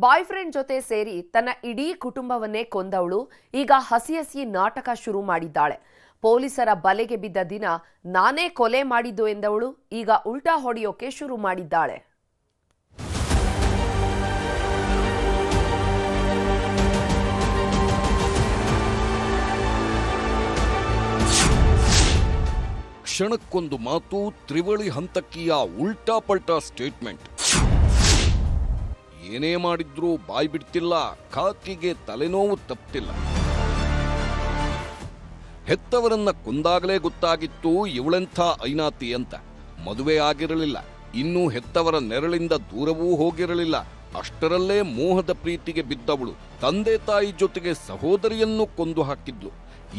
Boy friend ಜೊತೆ ಸೇರಿ ತನ್ನ ಇಡೀ ಕುಟುಂಬವನ್ನೇ ಕೊಂದವಳು ಈಗ ಹಸಿ ಹಸಿ ನಾಟಕ ಶುರು ಮಾಡಿದ್ದಾಳೆ. ಪೊಲೀಸರ ಬಲೆಗೆ ಬಿದ್ದ ದಿನ ನಾನೇ ಕೊಲೆ ಮಾಡಿದ್ದು ಎಂದವಳು ಈಗ ಉಲ್ಟಾ ಹೊಡೆಯೋಕೆ ಶುರು ಮಾಡಿದ್ದಾಳೆ. ಕ್ಷಣಕ್ಕೊಂದು ಮಾತು, ತ್ರಿವಳಿ ಹಂತಕಿಯ ಉಲ್ಟಾ ಪಲ್ಟಾ ಸ್ಟೇಟ್ಮೆಂಟ್. ಏನೇ ಮಾಡಿದ್ರೂ ಬಾಯ್ ಬಿಡ್ತಿಲ್ಲ, ಖಾಕಿಗೆ ತಲೆನೋವು ತಪ್ತಿಲ್ಲ. ಹೆತ್ತವರನ್ನ ಕೊಂದಾಗಲೇ ಗೊತ್ತಾಗಿತ್ತು ಇವಳೆಂಥ ಐನಾತಿ ಅಂತ. ಮದುವೆ ಆಗಿರಲಿಲ್ಲ, ಇನ್ನೂ ಹೆತ್ತವರ ನೆರಳಿಂದ ದೂರವೂ ಹೋಗಿರಲಿಲ್ಲ. ಅಷ್ಟರಲ್ಲೇ ಮೋಹದ ಪ್ರೀತಿಗೆ ಬಿದ್ದವಳು ತಂದೆ ತಾಯಿ ಜೊತೆಗೆ ಸಹೋದರಿಯನ್ನು ಕೊಂದು ಹಾಕಿದ್ಲು.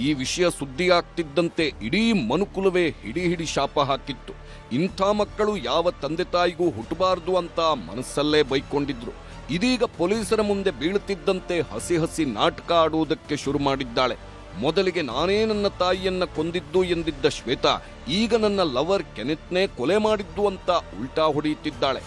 ಈ ವಿಷಯ ಸುದ್ದಿಯಾಗ್ತಿದ್ದಂತೆ ಇಡೀ ಮನುಕುಲವೇ ಹಿಡಿ ಶಾಪ ಹಾಕಿತ್ತು. ಇಂಥ ಮಕ್ಕಳು ಯಾವ ತಂದೆ ತಾಯಿಗೂ ಹುಟ್ಟಬಾರದು ಅಂತ ಮನಸ್ಸಲ್ಲೇ ಬೈಕೊಂಡಿದ್ರು. ಇದೀಗ ಪೊಲೀಸರ ಮುಂದೆ ಬೀಳುತ್ತಿದ್ದಂತೆ ಹಸಿ ಹಸಿ ನಾಟಕ ಆಡುವುದಕ್ಕೆ ಶುರು ಮಾಡಿದ್ದಾಳೆ. ಮೊದಲಿಗೆ ನಾನೇ ನನ್ನ ತಾಯಿಯನ್ನ ಕೊಂದಿದ್ದು ಎಂದಿದ್ದ ಶ್ವೇತಾ ಈಗ ನನ್ನ ಲವರ್ ಕೆನೆತ್ನೇ ಕೊಲೆ ಮಾಡಿದ್ದು ಅಂತ ಉಲ್ಟಾ ಹೊಡೆಯುತ್ತಿದ್ದಾಳೆ.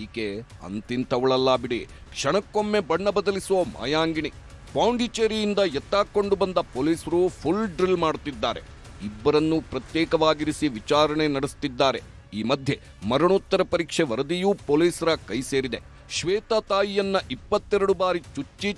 ಈಕೆ ಅಂತಿಂತವಳಲ್ಲ ಬಿಡಿ, ಕ್ಷಣಕ್ಕೊಮ್ಮೆ ಬಣ್ಣ ಬದಲಿಸುವ ಮಾಯಾಂಗಿಣಿ. ಪಾಂಡಿಚೇರಿಯಿಂದ ಎತ್ತಾಕೊಂಡು ಬಂದ ಪೊಲೀಸರು ಫುಲ್ ಡ್ರಿಲ್ ಮಾಡುತ್ತಿದ್ದಾರೆ. ಇಬ್ಬರನ್ನೂ ಪ್ರತ್ಯೇಕವಾಗಿರಿಸಿ ವಿಚಾರಣೆ ನಡೆಸುತ್ತಿದ್ದಾರೆ. ಈ ಮಧ್ಯೆ ಮರಣೋತ್ತರ ಪರೀಕ್ಷೆ ವರದಿಯೂ ಪೊಲೀಸರ ಕೈ ಸೇರಿದೆ. ಶ್ವೇತಾ ತಾಯಿಯನ್ನ 22 ಬಾರಿ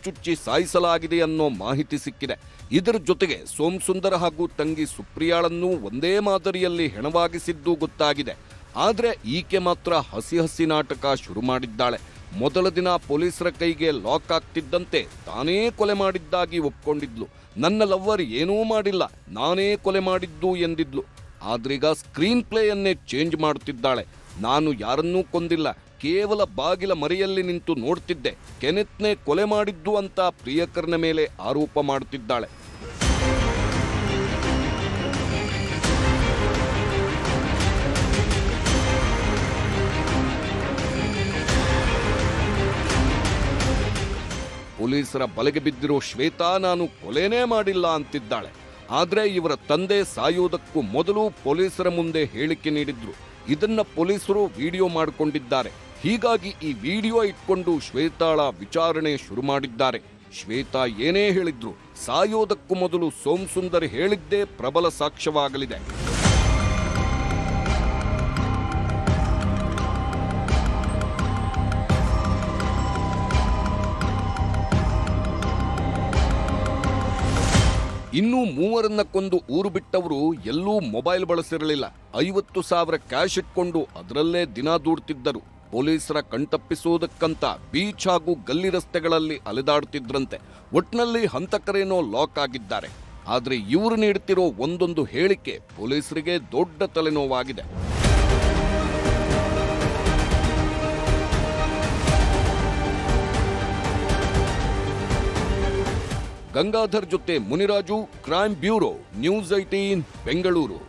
ಚುಚ್ಚಿ ಸಾಯಿಸಲಾಗಿದೆ ಅನ್ನೋ ಮಾಹಿತಿ ಸಿಕ್ಕಿದೆ. ಇದರ ಜೊತೆಗೆ ಸೋಮಸುಂದರ ಹಾಗೂ ತಂಗಿ ಸುಪ್ರಿಯಾಳನ್ನೂ ಒಂದೇ ಮಾದರಿಯಲ್ಲಿ ಹೆಣವಾಗಿಸಿದ್ದು ಗೊತ್ತಾಗಿದೆ. ಆದ್ರೆ ಈಕೆ ಮಾತ್ರ ಹಸಿ ಹಸಿ ನಾಟಕ ಶುರು ಮಾಡಿದ್ದಾಳೆ. ಮೊದಲ ದಿನ ಪೊಲೀಸರ ಕೈಗೆ ಲಾಕ್ ಆಗ್ತಿದ್ದಂತೆ ತಾನೇ ಕೊಲೆ ಮಾಡಿದ್ದಾಗಿ ಒಪ್ಕೊಂಡಿದ್ಲು. ನನ್ನ ಲವ್ವರ್ ಏನೂ ಮಾಡಿಲ್ಲ, ನಾನೇ ಕೊಲೆ ಮಾಡಿದ್ದು ಎಂದಿದ್ಲು. ಆದ್ರೀಗ ಸ್ಕ್ರೀನ್ ಪ್ಲೇಯನ್ನೇ ಚೇಂಜ್ ಮಾಡುತ್ತಿದ್ದಾಳೆ. ನಾನು ಯಾರನ್ನೂ ಕೊಂದಿಲ್ಲ, ಕೇವಲ ಬಾಗಿಲ ಮರೆಯಲ್ಲಿ ನಿಂತು ನೋಡ್ತಿದ್ದೆ, ಕೆನೆತ್ನೇ ಕೊಲೆ ಮಾಡಿದ್ದು ಅಂತ ಪ್ರಿಯಕರನ ಮೇಲೆ ಆರೋಪ ಮಾಡುತ್ತಿದ್ದಾಳೆ. ಪೊಲೀಸರ ಬಲೆಗೆ ಬಿದ್ದಿರೋ ಶ್ವೇತಾ ನಾನು ಕೊಲೆನೇ ಮಾಡಿಲ್ಲ ಅಂತಿದ್ದಾಳೆ. ಆದ್ರೆ ಇವರ ತಂದೆ ಸಾಯುವುದಕ್ಕೂ ಮೊದಲು ಪೊಲೀಸರ ಮುಂದೆ ಹೇಳಿಕೆ ನೀಡಿದ್ರು. ಇದನ್ನ ಪೊಲೀಸರು ವಿಡಿಯೋ ಮಾಡಿಕೊಂಡಿದ್ದಾರೆ. ಹೀಗಾಗಿ ಈ ವಿಡಿಯೋ ಇಟ್ಕೊಂಡು ಶ್ವೇತಾಳ ವಿಚಾರಣೆ ಶುರು ಮಾಡಿದ್ದಾರೆ. ಶ್ವೇತಾ ಏನೇ ಹೇಳಿದ್ರು ಸಾಯೋದಕ್ಕೂ ಮೊದಲು ಸೋಮಸುಂದರ್ ಹೇಳಿದ್ದೇ ಪ್ರಬಲ ಸಾಕ್ಷ್ಯವಾಗಲಿದೆ. ಇನ್ನೂ 3 ಕೊಂದು ಊರು ಬಿಟ್ಟವರು ಎಲ್ಲೂ ಮೊಬೈಲ್ ಬಳಸಿರಲಿಲ್ಲ. 50,000 ಕ್ಯಾಶ್ ಇಟ್ಕೊಂಡು ಅದರಲ್ಲೇ ದಿನ ದೂಡ್ತಿದ್ದರು. ಪೊಲೀಸರ ಕಣ್ತಪ್ಪಿಸುವುದಕ್ಕಂತ ಬೀಚ್ ಹಾಗೂ ಗಲ್ಲಿ ರಸ್ತೆಗಳಲ್ಲಿ ಅಲೆದಾಡ್ತಿದ್ರಂತೆ. ಒಟ್ನಲ್ಲಿ ಹಂತಕರೇನೋ ಲಾಕ್ ಆಗಿದ್ದಾರೆ. ಆದ್ರೆ ಇವರು ನೀಡುತ್ತಿರೋ ಒಂದೊಂದು ಹೇಳಿಕೆ ಪೊಲೀಸರಿಗೆ ದೊಡ್ಡ ತಲೆನೋವಾಗಿದೆ. ಗಂಗಾಧರ್ ಜೊತೆ Muniraju, crime bureau, news 18 Bengaluru.